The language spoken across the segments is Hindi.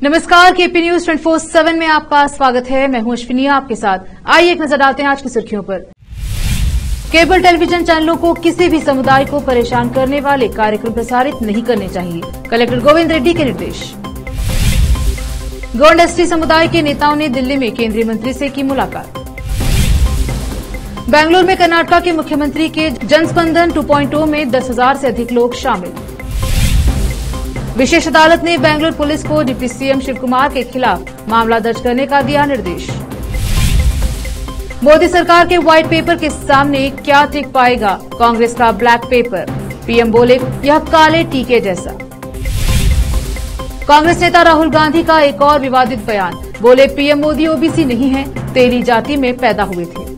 नमस्कार, केपी न्यूज 24/7 में आपका स्वागत है। मैं हूं अश्विनी आपके साथ। आइए एक नजर डालते हैं आज की सुर्खियों पर। केबल टेलीविजन चैनलों को किसी भी समुदाय को परेशान करने वाले कार्यक्रम प्रसारित नहीं करने चाहिए, कलेक्टर गोविंद रेड्डी के निर्देश। गोंड एसटी समुदाय के नेताओं ने दिल्ली में केंद्रीय मंत्री से की मुलाकात। बेंगलुरु में कर्नाटक के मुख्यमंत्री के जनस्पंदन 2.0 में 10,000 से अधिक लोग शामिल। विशेष अदालत ने बेंगलुरु पुलिस को डिप्टी सीएम शिव कुमार के खिलाफ मामला दर्ज करने का दिया निर्देश। मोदी सरकार के व्हाइट पेपर के सामने क्या टिक पाएगा कांग्रेस का ब्लैक पेपर, पीएम बोले यह काले टीके जैसा। कांग्रेस नेता राहुल गांधी का एक और विवादित बयान, बोले पीएम मोदी ओबीसी नहीं है, तेली जाति में पैदा हुए थे।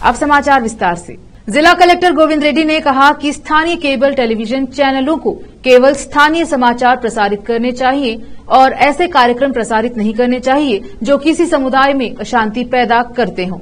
अब समाचार विस्तार से। जिला कलेक्टर गोविंद रेड्डी ने कहा कि स्थानीय केबल टेलीविजन चैनलों को केवल स्थानीय समाचार प्रसारित करने चाहिए और ऐसे कार्यक्रम प्रसारित नहीं करने चाहिए जो किसी समुदाय में अशांति पैदा करते हों।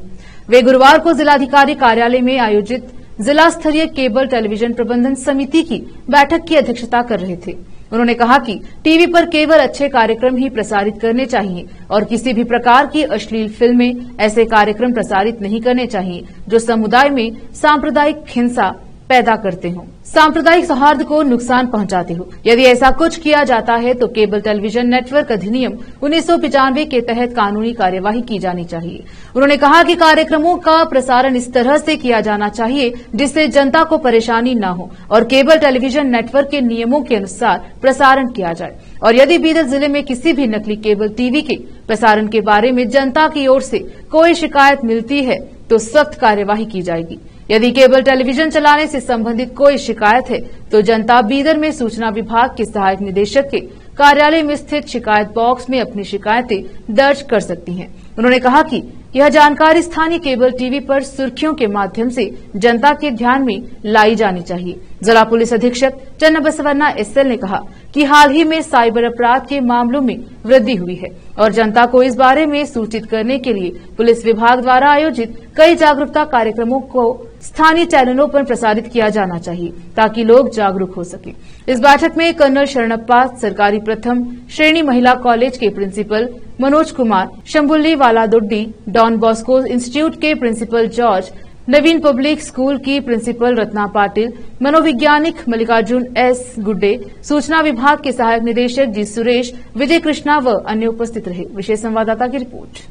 वे गुरुवार को जिलाधिकारी कार्यालय में आयोजित जिला स्तरीय केबल टेलीविजन प्रबंधन समिति की बैठक की अध्यक्षता कर रहे थे। उन्होंने कहा कि टीवी पर केवल अच्छे कार्यक्रम ही प्रसारित करने चाहिए और किसी भी प्रकार की अश्लील फिल्में, ऐसे कार्यक्रम प्रसारित नहीं करने चाहिए जो समुदाय में सांप्रदायिक हिंसा पैदा करते हों, सांप्रदायिक सौहार्द को नुकसान पहुंचाते हो। यदि ऐसा कुछ किया जाता है तो केबल टेलीविजन नेटवर्क अधिनियम 1995 के तहत कानूनी कार्यवाही की जानी चाहिए। उन्होंने कहा कि कार्यक्रमों का प्रसारण इस तरह से किया जाना चाहिए जिससे जनता को परेशानी न हो और केबल टेलीविजन नेटवर्क के नियमों के अनुसार प्रसारण किया जाए। और यदि बीदर जिले में किसी भी नकली केबल टीवी के प्रसारण के बारे में जनता की ओर से कोई शिकायत मिलती है तो सख्त कार्यवाही की जाएगी। यदि केबल टेलीविजन चलाने से संबंधित कोई शिकायत है तो जनता बीदर में सूचना विभाग के सहायक निदेशक के कार्यालय में स्थित शिकायत बॉक्स में अपनी शिकायतें दर्ज कर सकती हैं। उन्होंने कहा कि यह जानकारी स्थानीय केबल टीवी पर सुर्खियों के माध्यम से जनता के ध्यान में लाई जानी चाहिए। जिला पुलिस अधीक्षक चन्नबसवन्ना एसएल ने कहा कि हाल ही में साइबर अपराध के मामलों में वृद्धि हुई है और जनता को इस बारे में सूचित करने के लिए पुलिस विभाग द्वारा आयोजित कई जागरूकता कार्यक्रमों को स्थानीय चैनलों पर प्रसारित किया जाना चाहिए ताकि लोग जागरूक हो सके। इस बैठक में कर्नल शरणप्पा सरकारी प्रथम श्रेणी महिला कॉलेज के प्रिंसिपल मनोज कुमार, शंभुल्ली वाला दोड्डी, डॉन बॉस्को इंस्टीट्यूट के प्रिंसिपल जॉर्ज, नवीन पब्लिक स्कूल की प्रिंसिपल रत्ना पाटिल, मनोवैज्ञानिक मल्लिकार्जुन एस गुड्डे, सूचना विभाग के सहायक निदेशक जी सुरेश, विजय कृष्णा व अन्य उपस्थित रहे। विशेष संवाददाता की रिपोर्ट।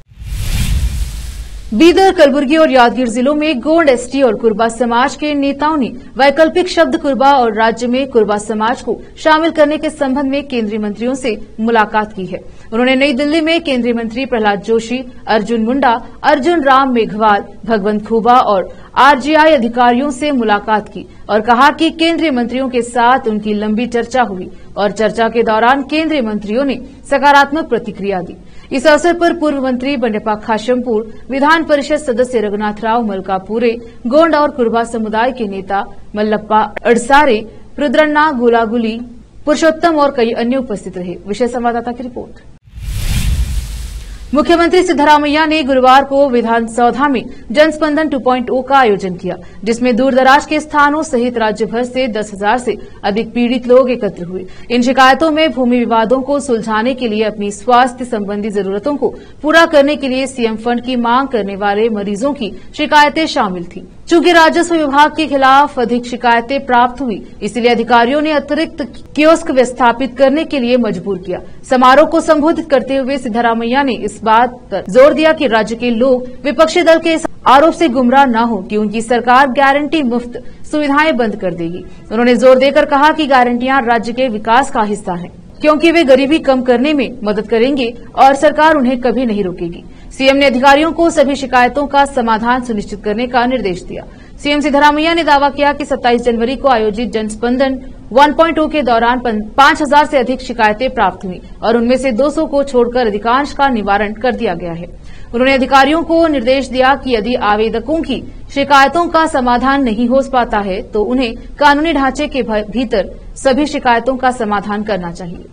बीदर, कलबुर्गी और यादगीर जिलों में गोंड एसटी और कुरबा समाज के नेताओं ने वैकल्पिक शब्द कुरबा और राज्य में कुरबा समाज को शामिल करने के संबंध में केंद्रीय मंत्रियों से मुलाकात की है। उन्होंने नई दिल्ली में केंद्रीय मंत्री प्रहलाद जोशी, अर्जुन मुंडा, अर्जुन राम मेघवाल, भगवंत खूबा और आरजीआई अधिकारियों से मुलाकात की और कहा कि केंद्रीय मंत्रियों के साथ उनकी लंबी चर्चा हुई और चर्चा के दौरान केंद्रीय मंत्रियों ने सकारात्मक प्रतिक्रिया दी। इस अवसर पर पूर्व मंत्री बंडेप्पा खाशमपुर, विधान परिषद सदस्य रघुनाथ राव मलकापुरे, गोंड और कुरबा समुदाय के नेता मल्लप्पा अड़सारे, रुद्रन्ना गुलागुली, पुरुषोत्तम और कई अन्य उपस्थित रहे। विशेष संवाददाता की रिपोर्ट। मुख्यमंत्री सिद्धरामैया ने गुरुवार को विधानसौधा में जनस्पंदन 2.0 का आयोजन किया, जिसमें दूरदराज के स्थानों सहित राज्य भर से 10,000 से अधिक पीड़ित लोग एकत्र हुए। इन शिकायतों में भूमि विवादों को सुलझाने के लिए अपनी स्वास्थ्य संबंधी जरूरतों को पूरा करने के लिए सीएम फंड की मांग करने वाले मरीजों की शिकायतें शामिल थी। चूंकि राजस्व विभाग के खिलाफ अधिक शिकायतें प्राप्त हुई, इसलिए अधिकारियों ने अतिरिक्त कियोस्क स्थापित करने के लिए मजबूर किया। समारोह को संबोधित करते हुए सिद्धरामैया ने इस बात पर जोर दिया कि राज्य के लोग विपक्षी दल के इस आरोप से गुमराह न हो कि उनकी सरकार गारंटी मुफ्त सुविधाएं बंद कर देगी। उन्होंने जोर देकर कहा कि गारंटियां राज्य के विकास का हिस्सा हैं, क्योंकि वे गरीबी कम करने में मदद करेंगे और सरकार उन्हें कभी नहीं रोकेगी। सीएम ने अधिकारियों को सभी शिकायतों का समाधान सुनिश्चित करने का निर्देश दिया। सीएम सिद्धरामैया ने दावा किया कि 27 जनवरी को आयोजित जनस्पंदन 1.0 के दौरान 5,000 से अधिक शिकायतें प्राप्त हुई और उनमें से 200 को छोड़कर अधिकांश का निवारण कर दिया गया है। उन्होंने अधिकारियों को निर्देश दिया कि यदि आवेदकों की शिकायतों का समाधान नहीं हो पाता है तो उन्हें कानूनी ढांचे के भीतर सभी शिकायतों का समाधान करना चाहिए।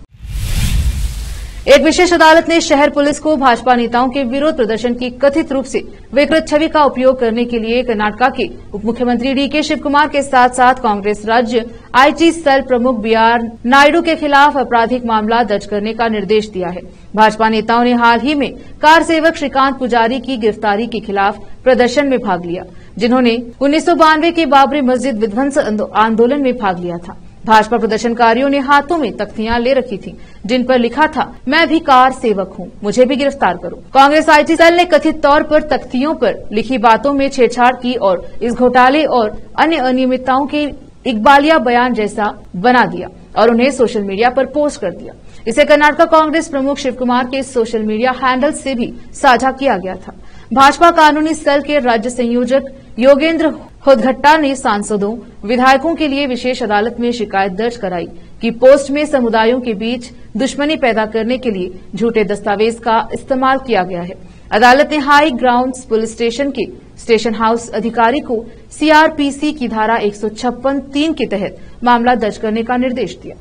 एक विशेष अदालत ने शहर पुलिस को भाजपा नेताओं के विरोध प्रदर्शन की कथित रूप से विकृत छवि का उपयोग करने के लिए कर्नाटक के उप मुख्यमंत्री डीके शिव कुमार के साथ साथ कांग्रेस राज्य आईटी सेल प्रमुख बीआर नायडू के खिलाफ आपराधिक मामला दर्ज करने का निर्देश दिया है। भाजपा नेताओं ने हाल ही में कार सेवक श्रीकांत पुजारी की गिरफ्तारी के खिलाफ प्रदर्शन में भाग लिया, जिन्होंने 1992 के बाबरी मस्जिद विध्वंस आंदोलन में भाग लिया था। भाजपा प्रदर्शनकारियों ने हाथों में तख्तियां ले रखी थी, जिन पर लिखा था, मैं भी कार सेवक हूं, मुझे भी गिरफ्तार करो। कांग्रेस आईटी सेल ने कथित तौर पर तख्तियों पर लिखी बातों में छेड़छाड़ की और इस घोटाले और अन्य अनियमितताओं के इकबालिया बयान जैसा बना दिया और उन्हें सोशल मीडिया पर पोस्ट कर दिया। इसे कर्नाटक कांग्रेस प्रमुख शिव कुमार के सोशल मीडिया हैंडल से भी साझा किया गया था। भाजपा कानूनी सेल के राज्य संयोजक योगेंद्र होदघट्टा ने सांसदों, विधायकों के लिए विशेष अदालत में शिकायत दर्ज कराई कि पोस्ट में समुदायों के बीच दुश्मनी पैदा करने के लिए झूठे दस्तावेज का इस्तेमाल किया गया है। अदालत ने हाई ग्राउंड्स पुलिस स्टेशन के स्टेशन हाउस अधिकारी को सीआरपीसी की धारा 156(3) के तहत मामला दर्ज करने का निर्देश दिया।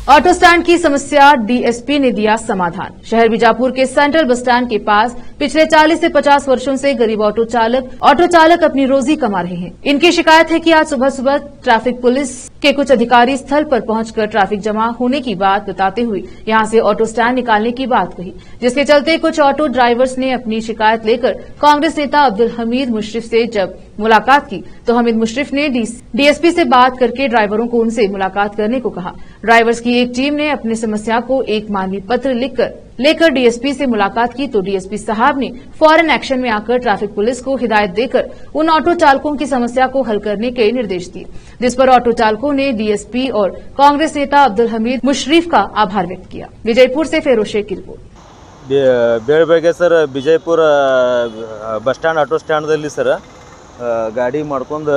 ऑटो स्टैंड की समस्या डीएसपी ने दिया समाधान। शहर बीजापुर के सेंट्रल बस स्टैंड के पास पिछले 40 से 50 वर्षों से गरीब ऑटो चालक अपनी रोजी कमा रहे हैं। इनकी शिकायत है कि आज सुबह सुबह ट्रैफिक पुलिस के कुछ अधिकारी स्थल पर पहुंचकर ट्रैफिक जमा होने की बात बताते हुए यहां से ऑटो स्टैंड निकालने की बात कही, जिसके चलते कुछ ऑटो ड्राइवर्स ने अपनी शिकायत लेकर कांग्रेस नेता अब्दुल हमीद मुशरिफ से जब मुलाकात की तो हमीद मुशरिफ ने डीएसपी से बात करके ड्राइवरों को उनसे मुलाकात करने को कहा। ड्राइवर्स की एक टीम ने अपनी समस्या को एक मानवी पत्र लेकर डीएसपी से मुलाकात की तो डीएसपी साहब ने फौरन एक्शन में आकर ट्रैफिक पुलिस को हिदायत देकर उन ऑटो चालकों की समस्या को हल करने के निर्देश दिए, जिस पर ऑटो चालकों ने डीएसपी और कांग्रेस नेता अब्दुल हमीद मुशरिफ का आभार व्यक्त किया। विजयपुर से फेरोज शेख की रिपोर्ट। बेळबेगे sir Bijapur bus stand auto ಸ್ಟ್ಯಾಂಡ್ದಲ್ಲಿ ಸರ್ ಗಾಡಿ ಮಾಡ್ಕೊಂಡು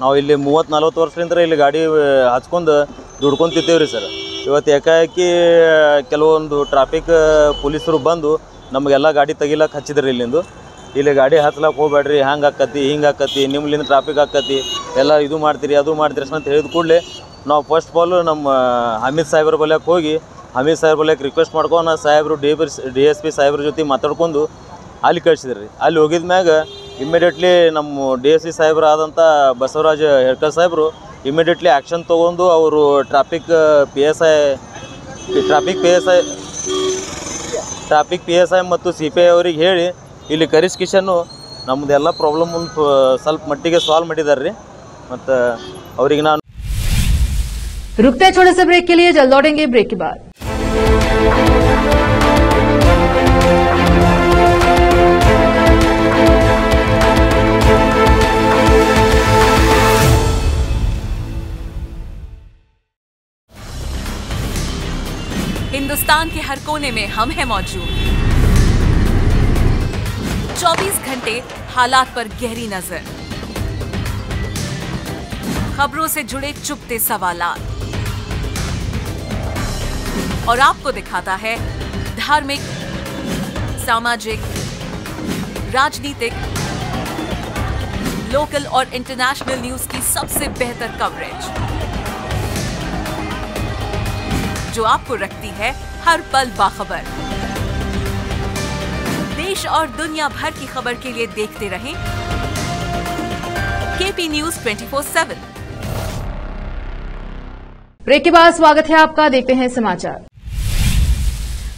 ನಾವು ಇಲ್ಲಿ 30-40 ವರ್ಷದಿಂದ ಇಲ್ಲಿ ಗಾಡಿ ಹಚ್ಕೊಂಡು ದುಡ್ಕೊಂತಿದ್ದೇವೆ ರೀ ಸರ್। ಇವತ್ತು ಏಕಾಏಕಿ ಕೆಲವೊಂದು ಟ್ರಾಫಿಕ್ ಪೊಲೀಸರು ಬಂದು ನಮಗೆಲ್ಲ ಗಾಡಿ ತೆಗಿಲಕ್ಕೆ ಹಚ್ಚಿದ್ರಿ ಇಲ್ಲಿಂದು। ಇಲ್ಲಿ ಗಾಡಿ ಹತ್ಲಕ್ಕೆ ಹೋಗ್ಬೇಡ್ರಿ, ಹಂಗೆ ಆಕತಿ ಹಿಂಗೆ ಆಕತಿ, ನಿಮ್ಮಲ್ಲಿಂದ ಟ್ರಾಫಿಕ್ ಆಕತಿ, ಎಲ್ಲ ಇದು ಮಾಡ್ತೀರಿ ಅದು ಮಾಡ್ತೀರಿ ಅಂತ ಹೇಳಿದ ಕೂಡಲೇ ನಾವು ಫಸ್ಟ್ ಆಫ್ ಆಲ್ ನಮ್ಮ ಹಮೀದ್ ಸಾಹೇಬ್ರ ಬಳಿಯಕ್ಕೆ ಹೋಗಿ ಹಮೀದ್ ಸಾಹೇಬ್ರ ಬಳಿಯಕ್ಕೆ ರಿಕ್ವೆಸ್ಟ್ ಮಾಡ್ಕೊಂಡು ಸಾಹೇಬ್ರು DSP ಸಾಹೇಬ್ರ ಜೊತೆ ಮಾತಾಡ್ಕೊಂಡು ಅಲ್ಲಿ ಕಳಿಸಿದ್ರಿ ರೀ। ಅಲ್ಲಿ ಹೋಗಿದ ಮ್ಯಾಗ ಇಮ್ಮಿಡಿಯೇಟ್ಲಿ ನಮ್ಮ DSP ಸಾಹೇಬ್ರಾದಂಥ ಬಸವರಾಜ ಹೆಡ್ಕರ್ ಸಾಹೇಬರು ಇಮಿಡಿಯೇಟ್ಲಿ ಆ್ಯಕ್ಷನ್ ತೊಗೊಂಡು ಅವರು ಟ್ರಾಫಿಕ್ ಪಿ ಎಸ್ ಐ ಮತ್ತು CPI ಅವ್ರಿಗೆ ಹೇಳಿ ಇಲ್ಲಿ ಕರಿಸ್ಕಿಶನ್ನು ನಮ್ಮದೆಲ್ಲ ಪ್ರಾಬ್ಲಮ್ ಸ್ವಲ್ಪ ಮಟ್ಟಿಗೆ ಸಾಲ್ವ್ ಮಾಡಿದ್ದಾರೆ ರೀ। ಮತ್ತು ಅವ್ರಿಗೆ ನಾನು रुकते हैं छोटे से ब्रेक के लिए, जल्द लौटेंगे ब्रेक के बाद। हिंदुस्तान के हर कोने में हम हैं मौजूद। 24 घंटे हालात पर गहरी नजर, खबरों से जुड़े चुपते सवालात और आपको दिखाता है धार्मिक, सामाजिक, राजनीतिक, लोकल और इंटरनेशनल न्यूज की सबसे बेहतर कवरेज, जो आपको रखती है हर पल बाखबर। देश और दुनिया भर की खबर के लिए देखते रहें KP News 24/7। ब्रेक के बाद स्वागत है आपका, देखते हैं समाचार।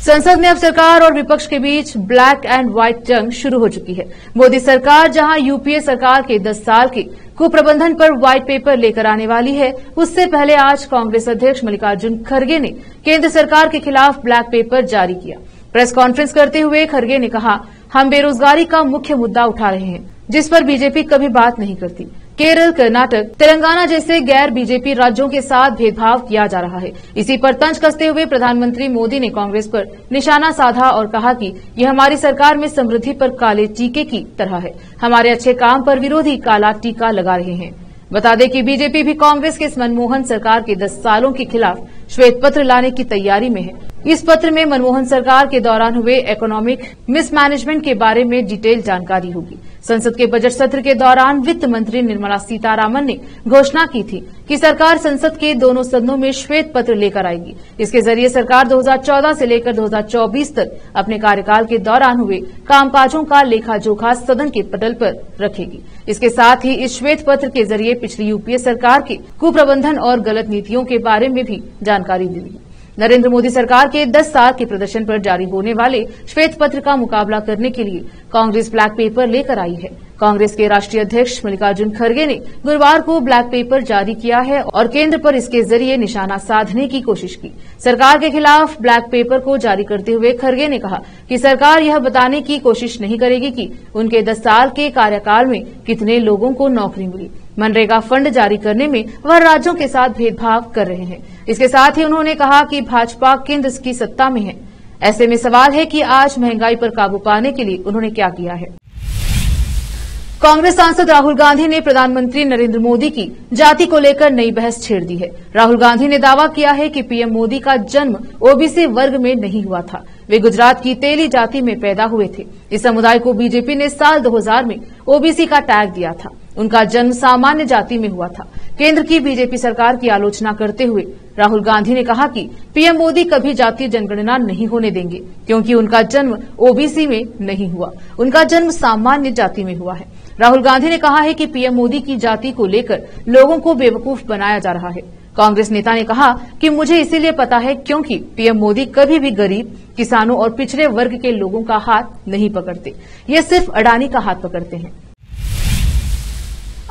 संसद में अब सरकार और विपक्ष के बीच ब्लैक एंड व्हाइट जंग शुरू हो चुकी है। मोदी सरकार जहां यूपीए सरकार के 10 साल के कुप्रबंधन पर व्हाइट पेपर लेकर आने वाली है, उससे पहले आज कांग्रेस अध्यक्ष मल्लिकार्जुन खड़गे ने केंद्र सरकार के खिलाफ ब्लैक पेपर जारी किया। प्रेस कॉन्फ्रेंस करते हुए खड़गे ने कहा, हम बेरोजगारी का मुख्य मुद्दा उठा रहे हैं, जिस पर बीजेपी कभी बात नहीं करती। केरल, कर्नाटक, तेलंगाना जैसे गैर बीजेपी राज्यों के साथ भेदभाव किया जा रहा है। इसी पर तंज कसते हुए प्रधानमंत्री मोदी ने कांग्रेस पर निशाना साधा और कहा कि यह हमारी सरकार में समृद्धि पर काले टीके की तरह है। हमारे अच्छे काम पर विरोधी काला टीका लगा रहे हैं। बता दें कि बीजेपी भी कांग्रेस के इस मनमोहन सरकार के 10 सालों के खिलाफ श्वेत पत्र लाने की तैयारी में है। इस पत्र में मनमोहन सरकार के दौरान हुए इकोनॉमिक मिसमैनेजमेंट के बारे में डिटेल जानकारी होगी। संसद के बजट सत्र के दौरान वित्त मंत्री निर्मला सीतारामन ने घोषणा की थी कि सरकार संसद के दोनों सदनों में श्वेत पत्र लेकर आएगी। इसके जरिए सरकार 2014 से लेकर 2024 तक अपने कार्यकाल के दौरान हुए कामकाजों का लेखा जोखा सदन के पटल पर रखेगी। इसके साथ ही इस श्वेत पत्र के जरिए पिछली यूपीए सरकार के कुप्रबंधन और गलत नीतियों के बारे में भी जानकारी मिलेगी। नरेंद्र मोदी सरकार के 10 साल के प्रदर्शन पर जारी होने वाले श्वेत पत्र का मुकाबला करने के लिए कांग्रेस ब्लैक पेपर लेकर आई है। कांग्रेस के राष्ट्रीय अध्यक्ष मल्लिकार्जुन खड़गे ने गुरुवार को ब्लैक पेपर जारी किया है और केंद्र पर इसके जरिए निशाना साधने की कोशिश की। सरकार के खिलाफ ब्लैक पेपर को जारी करते हुए खड़गे ने कहा कि सरकार यह बताने की कोशिश नहीं करेगी कि उनके 10 साल के कार्यकाल में कितने लोगों को नौकरी मिली। मनरेगा फंड जारी करने में वह राज्यों के साथ भेदभाव कर रहे हैं। इसके साथ ही उन्होंने कहा कि भाजपा केंद्र की सत्ता में है। ऐसे में सवाल है कि आज महंगाई पर काबू पाने के लिए उन्होंने क्या किया है। कांग्रेस सांसद राहुल गांधी ने प्रधानमंत्री नरेंद्र मोदी की जाति को लेकर नई बहस छेड़ दी है। राहुल गांधी ने दावा किया है कि पीएम मोदी का जन्म ओबीसी वर्ग में नहीं हुआ था। वे गुजरात की तेली जाति में पैदा हुए थे। इस समुदाय को बीजेपी ने साल 2000 में ओबीसी का टैग दिया था। उनका जन्म सामान्य जाति में हुआ था। केंद्र की बीजेपी सरकार की आलोचना करते हुए राहुल गांधी ने कहा कि पीएम मोदी कभी जातीय जनगणना नहीं होने देंगे, क्योंकि उनका जन्म ओबीसी में नहीं हुआ, उनका जन्म सामान्य जाति में हुआ है। राहुल गांधी ने कहा है कि पीएम मोदी की जाति को लेकर लोगों को बेवकूफ बनाया जा रहा है। कांग्रेस नेता ने कहा कि मुझे इसीलिए पता है क्योंकि पीएम मोदी कभी भी गरीब, किसानों और पिछड़े वर्ग के लोगों का हाथ नहीं पकड़ते, ये सिर्फ अडानी का हाथ पकड़ते हैं।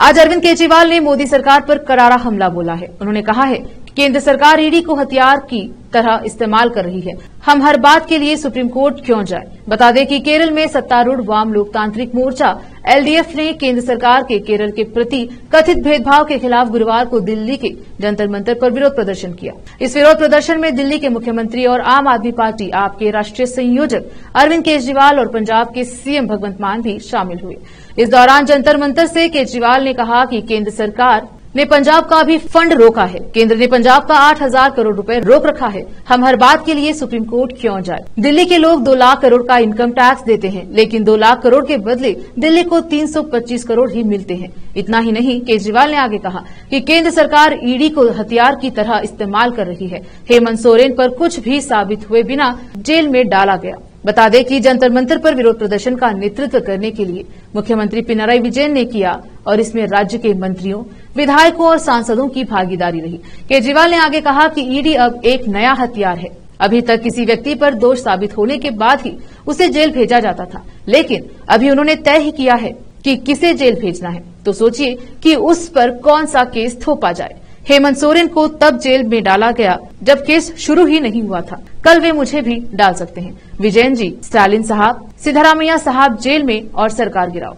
आज अरविंद केजरीवाल ने मोदी सरकार पर करारा हमला बोला है। उन्होंने कहा है कि केंद्र सरकार ईडी को हथियार की तरह इस्तेमाल कर रही है। हम हर बात के लिए सुप्रीम कोर्ट क्यों जाएं? बता दें कि केरल में सत्तारूढ़ वाम लोकतांत्रिक मोर्चा एलडीएफ ने केंद्र सरकार के केरल के प्रति कथित भेदभाव के खिलाफ गुरुवार को दिल्ली के जंतर मंतर पर विरोध प्रदर्शन किया। इस विरोध प्रदर्शन में दिल्ली के मुख्यमंत्री और आम आदमी पार्टी आप के राष्ट्रीय संयोजक अरविंद केजरीवाल और पंजाब के सीएम भगवंत मान भी शामिल हुए। इस दौरान जंतर मंतर से केजरीवाल ने कहा कि केंद्र सरकार ने पंजाब का भी फंड रोका है। केंद्र ने पंजाब का 8,000 करोड़ रुपए रोक रखा है। हम हर बात के लिए सुप्रीम कोर्ट क्यों जाए? दिल्ली के लोग 2 लाख करोड़ का इनकम टैक्स देते हैं, लेकिन 2 लाख करोड़ के बदले दिल्ली को 325 करोड़ ही मिलते हैं। इतना ही नहीं, केजरीवाल ने आगे कहा कि केंद्र सरकार ईडी को हथियार की तरह इस्तेमाल कर रही है। हेमंत सोरेन पर कुछ भी साबित हुए बिना जेल में डाला गया। बता दें कि जंतर मंतर पर विरोध प्रदर्शन का नेतृत्व करने के लिए मुख्यमंत्री पिनराई विजयन ने किया और इसमें राज्य के मंत्रियों, विधायकों और सांसदों की भागीदारी रही। केजरीवाल ने आगे कहा कि ईडी अब एक नया हथियार है। अभी तक किसी व्यक्ति पर दोष साबित होने के बाद ही उसे जेल भेजा जाता था, लेकिन अभी उन्होंने तय ही किया है कि किसे जेल भेजना है। तो सोचिए कि उस पर कौन सा केस थोपा जाए। हेमंत सोरेन को तब जेल में डाला गया जब केस शुरू ही नहीं हुआ था। कल वे मुझे भी डाल सकते हैं। विजयन जी, स्टालिन साहब, सिद्धरामैया साहब जेल में और सरकार गिराओ।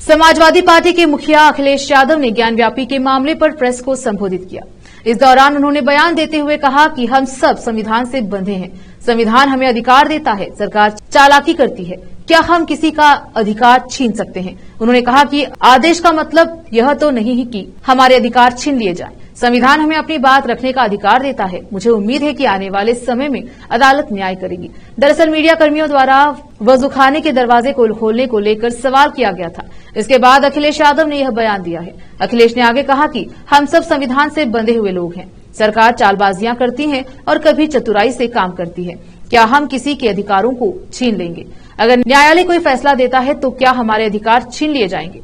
समाजवादी पार्टी के मुखिया अखिलेश यादव ने ज्ञानव्यापी के मामले पर प्रेस को संबोधित किया। इस दौरान उन्होंने बयान देते हुए कहा कि हम सब संविधान से बंधे हैं। संविधान हमें अधिकार देता है, सरकार चालाकी करती है। क्या हम किसी का अधिकार छीन सकते हैं? उन्होंने कहा कि आदेश का मतलब यह तो नहीं है कि हमारे अधिकार छीन लिए जाएं। संविधान हमें अपनी बात रखने का अधिकार देता है। मुझे उम्मीद है कि आने वाले समय में अदालत न्याय करेगी। दरअसल मीडिया कर्मियों द्वारा वजूखाने के दरवाजे को खोलने को लेकर सवाल किया गया था। इसके बाद अखिलेश यादव ने यह बयान दिया है। अखिलेश ने आगे कहा कि हम सब संविधान से बंधे हुए लोग हैं। सरकार चालबाजियां करती है और कभी चतुराई से काम करती है। क्या हम किसी के अधिकारों को छीन लेंगे? अगर न्यायालय कोई फैसला देता है तो क्या हमारे अधिकार छीन लिए जाएंगे?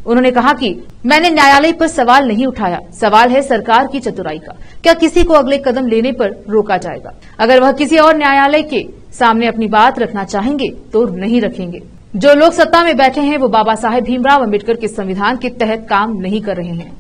उन्होंने कहा कि मैंने न्यायालय पर सवाल नहीं उठाया, सवाल है सरकार की चतुराई का। क्या किसी को अगले कदम लेने पर रोका जाएगा? अगर वह किसी और न्यायालय के सामने अपनी बात रखना चाहेंगे तो नहीं रखेंगे। जो लोग सत्ता में बैठे हैं वो बाबा साहेब भीमराव अम्बेडकर के संविधान के तहत काम नहीं कर रहे हैं।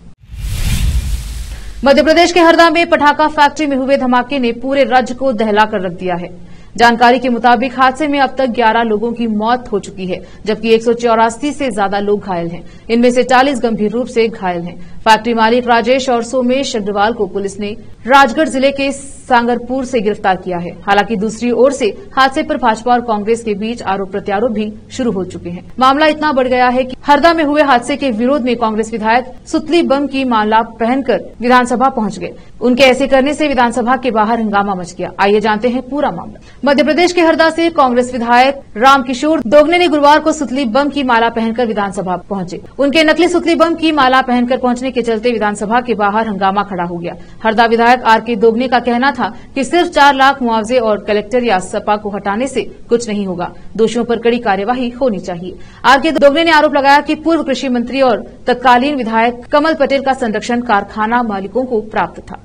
मध्य प्रदेश के हरदा में पटाखा फैक्ट्री में हुए धमाके ने पूरे राज्य को दहला कर रख दिया है। जानकारी के मुताबिक हादसे में अब तक 11 लोगों की मौत हो चुकी है, जबकि 184 से ज्यादा लोग घायल हैं। इनमें से 40 गंभीर रूप से घायल हैं। फैक्ट्री मालिक राजेश और सोमेश अग्रवाल को पुलिस ने राजगढ़ जिले के सांगरपुर से गिरफ्तार किया है। हालांकि दूसरी ओर से हादसे पर भाजपा और कांग्रेस के बीच आरोप प्रत्यारोप भी शुरू हो चुके हैं। मामला इतना बढ़ गया है कि हरदा में हुए हादसे के विरोध में कांग्रेस विधायक सुतली बम की माला पहनकर विधानसभा पहुंच गए। उनके ऐसे करने से विधानसभा के बाहर हंगामा मच गया। आइए जानते हैं पूरा मामला। मध्य प्रदेश के हरदा से कांग्रेस विधायक रामकिशोर दोगने ने गुरुवार को सुतली बम की माला पहनकर विधानसभा पहुंचे। उनके नकली सुतली बम की माला पहनकर पहुंचने के चलते विधानसभा के बाहर हंगामा खड़ा हो गया। हरदा विधायक आर.के. दोगने का कहना था कि सिर्फ 4 लाख मुआवजे और कलेक्टर या सपा को हटाने से कुछ नहीं होगा, दोषियों पर कड़ी कार्यवाही होनी चाहिए। आर.के. दोगने ने आरोप लगाया कि पूर्व कृषि मंत्री और तत्कालीन विधायक कमल पटेल का संरक्षण कारखाना मालिकों को प्राप्त था।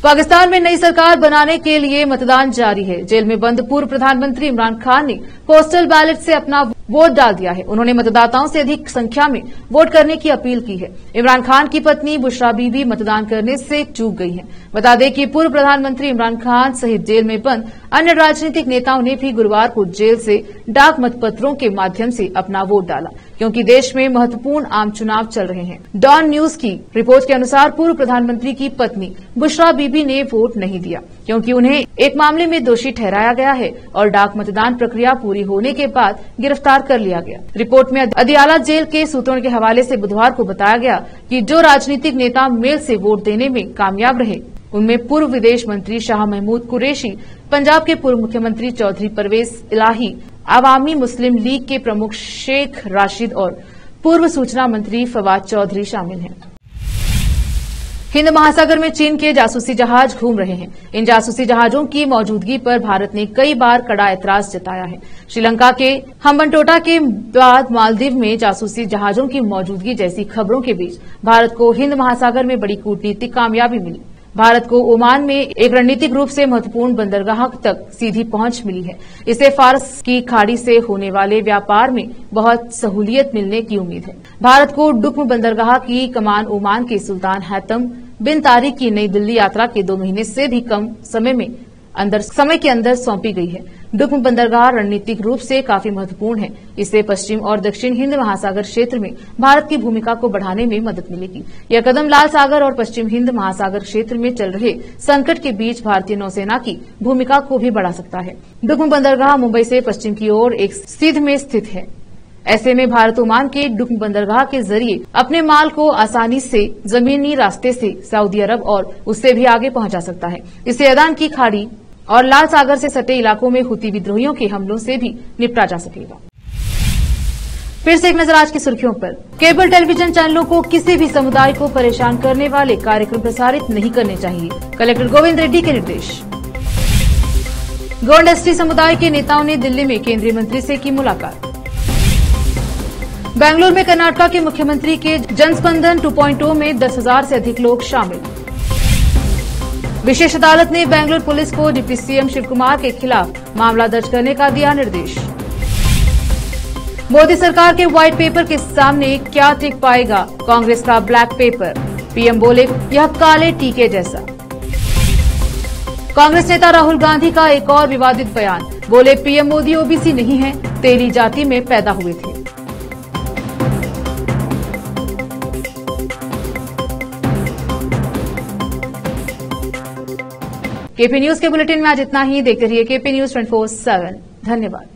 पाकिस्तान में नई सरकार बनाने के लिए मतदान जारी है। जेल में बंद पूर्व प्रधानमंत्री इमरान खान ने पोस्टल बैलेट से अपना वोट डाल दिया है। उन्होंने मतदाताओं से अधिक संख्या में वोट करने की अपील की है। इमरान खान की पत्नी बुशरा बीबी मतदान करने से चूक गई हैं। बता दें कि पूर्व प्रधानमंत्री इमरान खान सहित जेल में बंद अन्य राजनीतिक नेताओं ने भी गुरुवार को जेल से डाक मतपत्रों के माध्यम से अपना वोट डाला, क्योंकि देश में महत्वपूर्ण आम चुनाव चल रहे हैं। डॉन न्यूज की रिपोर्ट के अनुसार पूर्व प्रधानमंत्री की पत्नी बुशरा बीबी ने वोट नहीं दिया, क्योंकि उन्हें एक मामले में दोषी ठहराया गया है और डाक मतदान प्रक्रिया पूरी होने के बाद गिरफ्तार कर लिया गया। रिपोर्ट में अदियाला जेल के सूत्रों के हवाले से बुधवार को बताया गया कि जो राजनीतिक नेता मेल से वोट देने में कामयाब रहे, उनमें पूर्व विदेश मंत्री शाह महमूद कुरैशी, पंजाब के पूर्व मुख्यमंत्री चौधरी परवेज इलाही, अवामी मुस्लिम लीग के प्रमुख शेख राशिद और पूर्व सूचना मंत्री फवाद चौधरी शामिल हैं। हिंद महासागर में चीन के जासूसी जहाज घूम रहे हैं। इन जासूसी जहाजों की मौजूदगी पर भारत ने कई बार कड़ा ऐतराज जताया है। श्रीलंका के हम्बनटोटा के बाद मालदीव में जासूसी जहाजों की मौजूदगी जैसी खबरों के बीच भारत को हिंद महासागर में बड़ी कूटनीतिक कामयाबी मिली। भारत को ओमान में एक रणनीतिक रूप से महत्वपूर्ण बंदरगाह तक सीधी पहुंच मिली है। इससे फारस की खाड़ी से होने वाले व्यापार में बहुत सहूलियत मिलने की उम्मीद है। भारत को डुक्म बंदरगाह की कमान ओमान के सुल्तान हैतम बिन तारिक की नई दिल्ली यात्रा के 2 महीने से भी कम समय के अंदर सौंपी गई है। डुक्म बंदरगाह रणनीतिक रूप से काफी महत्वपूर्ण है। इससे पश्चिम और दक्षिण हिंद महासागर क्षेत्र में भारत की भूमिका को बढ़ाने में मदद मिलेगी। यह कदम लाल सागर और पश्चिम हिंद महासागर क्षेत्र में चल रहे संकट के बीच भारतीय नौसेना की भूमिका को भी बढ़ा सकता है। डुक्म बंदरगाह मुंबई से पश्चिम की ओर एक सीध में स्थित है। ऐसे में भारत ओमान के डुक्म बंदरगाह के जरिए अपने माल को आसानी से जमीनी रास्ते से सऊदी अरब और उससे भी आगे पहुंचा सकता है। इससे अदन की खाड़ी और लाल सागर से सटे इलाकों में हुती विद्रोहियों के हमलों से भी निपटा जा सकेगा। फिर से एक नजर आज की सुर्खियों पर। केबल टेलीविजन चैनलों को किसी भी समुदाय को परेशान करने वाले कार्यक्रम प्रसारित नहीं करने चाहिए, कलेक्टर गोविंद रेड्डी के निर्देश। गोंड एसटी समुदाय के नेताओं ने दिल्ली में केंद्रीय मंत्री से की मुलाकात। बेंगलुरु में कर्नाटक के मुख्यमंत्री के जनस्पंदन 2.0 में 10,000 से अधिक लोग शामिल। विशेष अदालत ने बेंगलुरु पुलिस को डिप्टी सीएम शिव कुमार के खिलाफ मामला दर्ज करने का दिया निर्देश। मोदी सरकार के व्हाइट पेपर के सामने क्या टिक पाएगा कांग्रेस का ब्लैक पेपर, पीएम बोले यह काले टीके जैसा। कांग्रेस नेता राहुल गांधी का एक और विवादित बयान, बोले पीएम मोदी ओबीसी नहीं है, तेली जाति में पैदा हुए थे। केपी न्यूज के बुलेटिन में आज इतना ही। देखते रहिए केपी न्यूज 24/7। धन्यवाद।